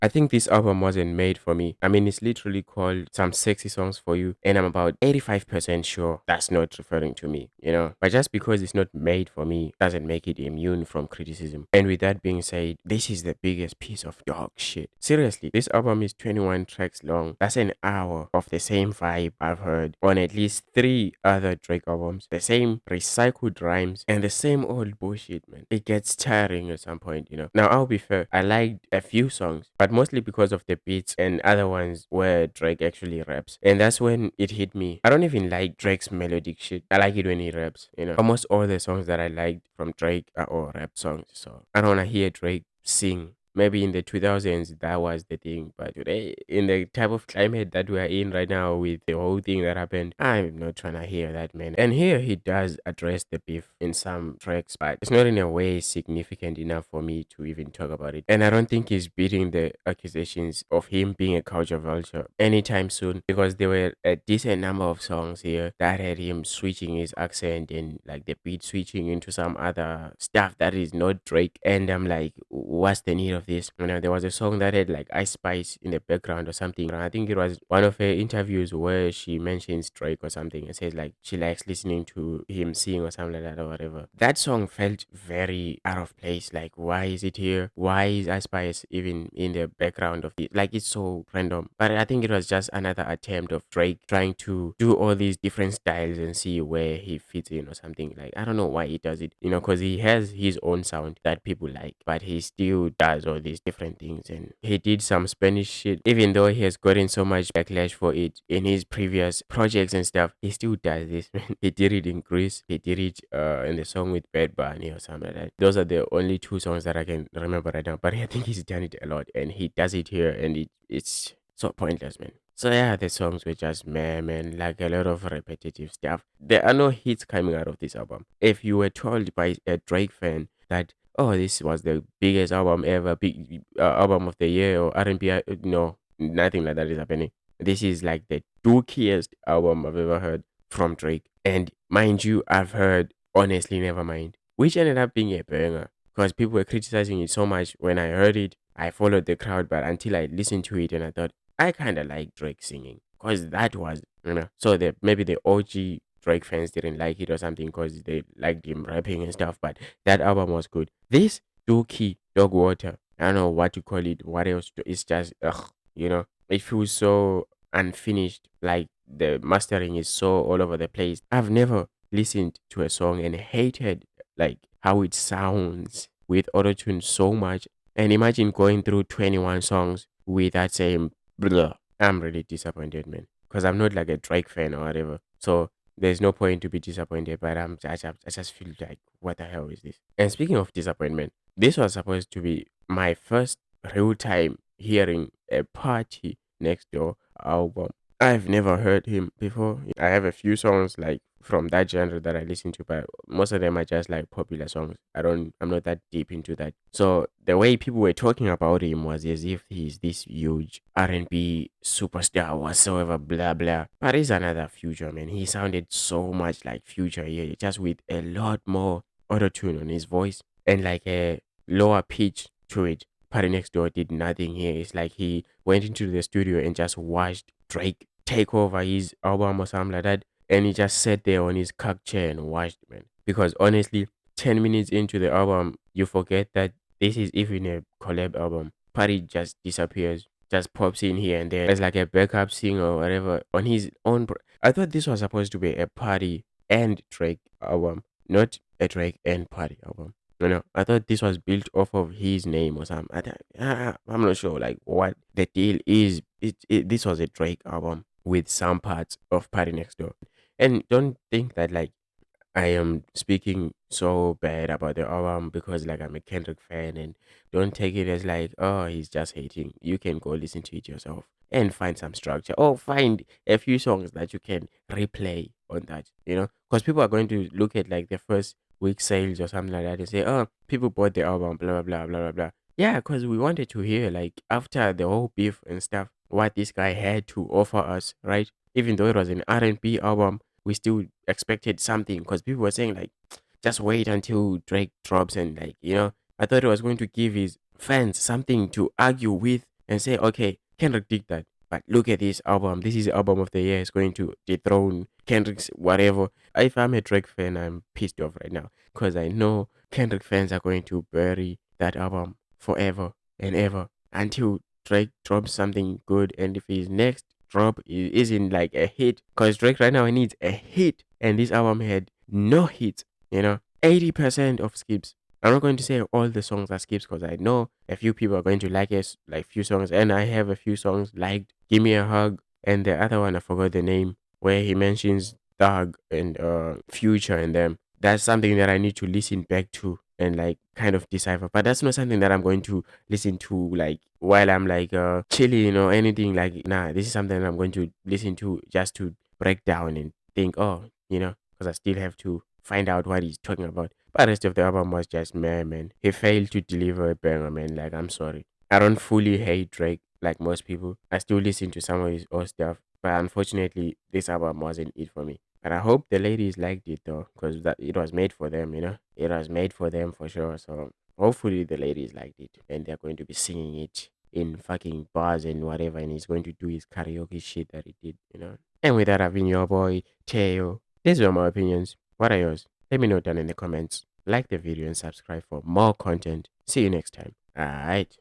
I think this album wasn't made for me. I mean, it's literally called Some Sexy Songs for You, and I'm about 85% sure that's not referring to me, you know? But just because it's not made for me doesn't make it immune from criticism. And with that being said, this is the biggest piece of dog shit. Seriously, this album is 21 tracks long. That's an hour of the same vibe I've heard on at least three other Drake albums. The same recycled rhymes and the same old bullshit, man. It gets tiring at some point, you know? Now, I'll be fair, I liked a few songs, but mostly because of the beats and other ones where Drake actually raps. And that's when it hit me. I don't even like Drake's melodic shit. I like it when he raps, you know? Almost all the songs that I liked from Drake are all rap songs, so I don't want to hear Drake sing. Maybe in the 2000s that was the thing, but today, in the type of climate that we are in right now with the whole thing that happened, I'm not trying to hear that, man. And here he does address the beef in some tracks, but it's not in a way significant enough for me to even talk about it. And I don't think he's beating the accusations of him being a culture vulture anytime soon, because there were a decent number of songs here that had him switching his accent and like the beat switching into some other stuff that is not Drake. And I'm like, what's the need of this? You know, there was a song that had like Ice Spice in the background or something. I think it was one of her interviews where she mentions Drake or something and says like she likes listening to him sing or something like that or whatever. That song felt very out of place. Like, why is it here? Why is Ice Spice even in the background of it? Like, it's so random. But I think it was just another attempt of Drake trying to do all these different styles and see where he fits in or something. Like, I don't know why he does it, you know, because he has his own sound that people like, but he still does all these different things. And he did some Spanish shit, even though he has gotten so much backlash for it in his previous projects and stuff. He still does this, man. He did it in Greece. He did it in the song with Bad Bunny or something like that. Those are the only two songs that I can remember right now. But I think he's done it a lot, and he does it here, and it's so pointless, man. So yeah, the songs were just meh, man, like a lot of repetitive stuff. There are no hits coming out of this album. If you were told by a Drake fan that, oh, this was the biggest album ever, big album of the year or R&B, no, nothing like that is happening. This is like the dookiest album I've ever heard from Drake. And mind you, I've heard Honestly Nevermind, which ended up being a banger because people were criticizing it so much. When I heard it, I followed the crowd, but until I listened to it and I thought, I kind of like Drake singing because that was, you know, so the maybe the OG Drake fans didn't like it or something because they liked him rapping and stuff, but that album was good. This Dookie Dog Water, I don't know what to call it, what else, it's just, ugh, you know, it feels so unfinished, like the mastering is so all over the place. I've never listened to a song and hated like how it sounds with autotune so much. And imagine going through 21 songs with that same blah. I'm really disappointed, man, because I'm not like a Drake fan or whatever. So there's no point to be disappointed, but I just feel like, what the hell is this? And speaking of disappointment, this was supposed to be my first real time hearing a Party Next Door album. I've never heard him before. I have a few songs like from that genre that I listen to, but most of them are just like popular songs. I'm not that deep into that. So the way people were talking about him was as if he's this huge R&B superstar whatsoever, blah blah. But he's another Future, man. He sounded so much like Future here, just with a lot more autotune on his voice and like a lower pitch to it. Partynextdoor did nothing here. It's like he went into the studio and just watched Drake take over his album or something like that, and he just sat there on his cock chair and watched, man. Because honestly, 10 minutes into the album, you forget that this is even a collab album. Party just disappears, just pops in here and there. It's like a backup singer or whatever on his own. I thought this was supposed to be a Party and Drake album, not a Drake and Party album. You know, I thought this was built off of his name or something. I'm not sure like what the deal is. This was a Drake album with some parts of Party Next Door. And don't think that like I am speaking so bad about the album because like I'm a Kendrick fan, and don't take it as like, oh, he's just hating. You can go listen to it yourself and find some structure or find a few songs that you can replay on that, you know, because people are going to look at like the first week sales or something like that and say, oh, people bought the album, blah blah blah blah blah blah. Yeah, because we wanted to hear like after the whole beef and stuff what this guy had to offer us, right? Even though it was an R&B album, we still expected something because people were saying like, just wait until Drake drops, and like, you know, I thought it was going to give his fans something to argue with and say, okay, Kendrick did that. But look at this album. This is album of the year. It's going to dethrone Kendrick's whatever. If I'm a Drake fan, I'm pissed off right now because I know Kendrick fans are going to bury that album forever and ever until Drake drops something good. And if his next drop isn't like a hit, because Drake right now needs a hit, and this album had no hits, 80% of skips. I'm not going to say all the songs are skips because I know a few people are going to like it, like few songs, and I have a few songs liked. Give Me a Hug, and the other one I forgot the name, where he mentions Thug and Future and them. That's something that I need to listen back to and like kind of decipher. But that's not something that I'm going to listen to like while I'm like chilling or anything. Like nah, this is something I'm going to listen to just to break down and think, oh, because I still have to find out what he's talking about. But the rest of the album was just man. He failed to deliver a banger, man. Like I'm sorry. I don't fully hate Drake like most people. I still listen to some of his old stuff, but unfortunately, this album wasn't it for me. But I hope the ladies liked it though, because that it was made for them. It was made for them for sure. So hopefully the ladies liked it, and they're going to be singing it in fucking bars and whatever, and he's going to do his karaoke shit that he did. And with that, I've been your boy Teo. These were my opinions. What are yours? Let me know down in the comments. Like the video and subscribe for more content. See you next time. Alright.